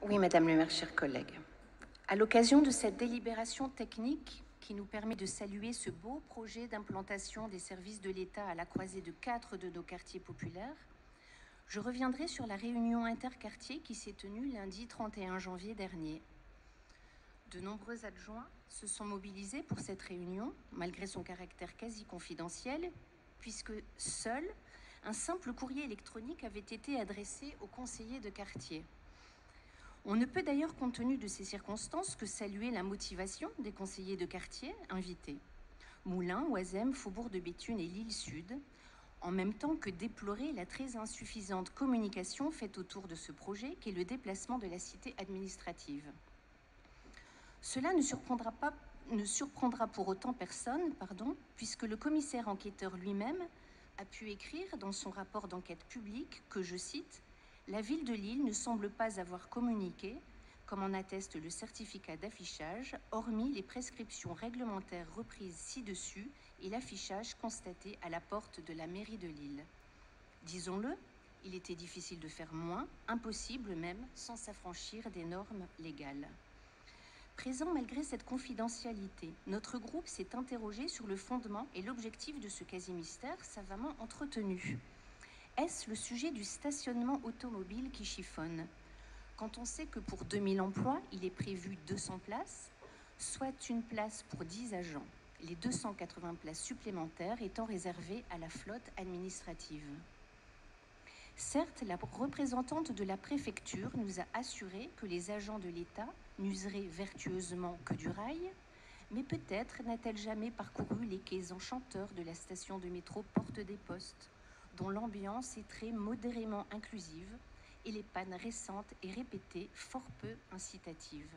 Oui, Madame le maire, chers collègues. À l'occasion de cette délibération technique qui nous permet de saluer ce beau projet d'implantation des services de l'État à la croisée de 4 de nos quartiers populaires, je reviendrai sur la réunion interquartier qui s'est tenue lundi 31 janvier dernier. De nombreux adjoints se sont mobilisés pour cette réunion, malgré son caractère quasi confidentiel, puisque seul un simple courrier électronique avait été adressé aux conseillers de quartier. On ne peut d'ailleurs, compte tenu de ces circonstances, que saluer la motivation des conseillers de quartier invités. Moulins, Oisem, Faubourg de Béthune et Lille Sud, en même temps que déplorer la très insuffisante communication faite autour de ce projet qu'est le déplacement de la cité administrative. Cela ne surprendra pour autant personne, puisque le commissaire enquêteur lui-même a pu écrire dans son rapport d'enquête publique que, je cite, « La ville de Lille ne semble pas avoir communiqué, comme en atteste le certificat d'affichage, hormis les prescriptions réglementaires reprises ci-dessus et l'affichage constaté à la porte de la mairie de Lille. Disons-le, il était difficile de faire moins, impossible même, sans s'affranchir des normes légales. » Présent malgré cette confidentialité, notre groupe s'est interrogé sur le fondement et l'objectif de ce quasi-mystère savamment entretenu. Est-ce le sujet du stationnement automobile qui chiffonne? Quand on sait que pour 2000 emplois, il est prévu 200 places, soit une place pour 10 agents, les 280 places supplémentaires étant réservées à la flotte administrative. Certes, la représentante de la préfecture nous a assuré que les agents de l'État n'useraient vertueusement que du rail, mais peut-être n'a-t-elle jamais parcouru les quais enchanteurs de la station de métro Porte des Postes, dont l'ambiance est très modérément inclusive et les pannes récentes et répétées fort peu incitatives.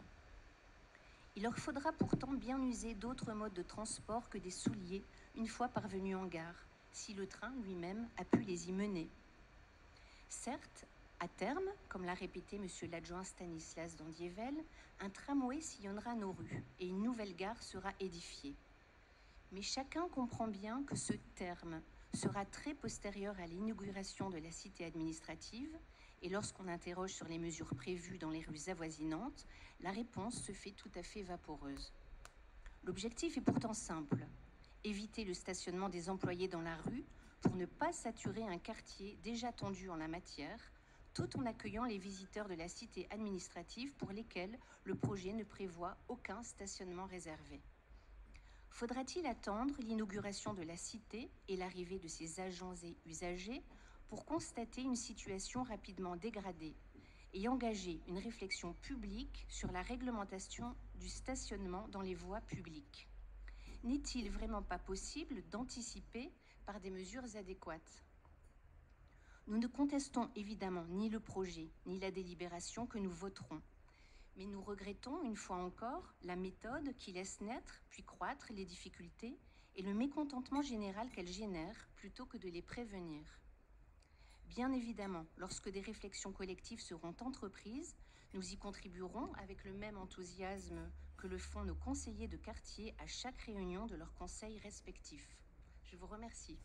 Il leur faudra pourtant bien user d'autres modes de transport que des souliers une fois parvenus en gare, si le train lui-même a pu les y mener. Certes, à terme, comme l'a répété M. l'adjoint Stanislas Dandievel, un tramway sillonnera nos rues et une nouvelle gare sera édifiée. Mais chacun comprend bien que ce terme sera très postérieur à l'inauguration de la cité administrative et lorsqu'on interroge sur les mesures prévues dans les rues avoisinantes, la réponse se fait tout à fait vaporeuse. L'objectif est pourtant simple, éviter le stationnement des employés dans la rue pour ne pas saturer un quartier déjà tendu en la matière, tout en accueillant les visiteurs de la cité administrative pour lesquels le projet ne prévoit aucun stationnement réservé. Faudra-t-il attendre l'inauguration de la cité et l'arrivée de ses agents et usagers pour constater une situation rapidement dégradée et engager une réflexion publique sur la réglementation du stationnement dans les voies publiques? N'est-il vraiment pas possible d'anticiper par des mesures adéquates? Nous ne contestons évidemment ni le projet, ni la délibération que nous voterons, mais nous regrettons, une fois encore, la méthode qui laisse naître puis croître les difficultés et le mécontentement général qu'elles génèrent plutôt que de les prévenir. Bien évidemment, lorsque des réflexions collectives seront entreprises, nous y contribuerons avec le même enthousiasme que le font nos conseillers de quartier à chaque réunion de leurs conseils respectifs. Je vous remercie.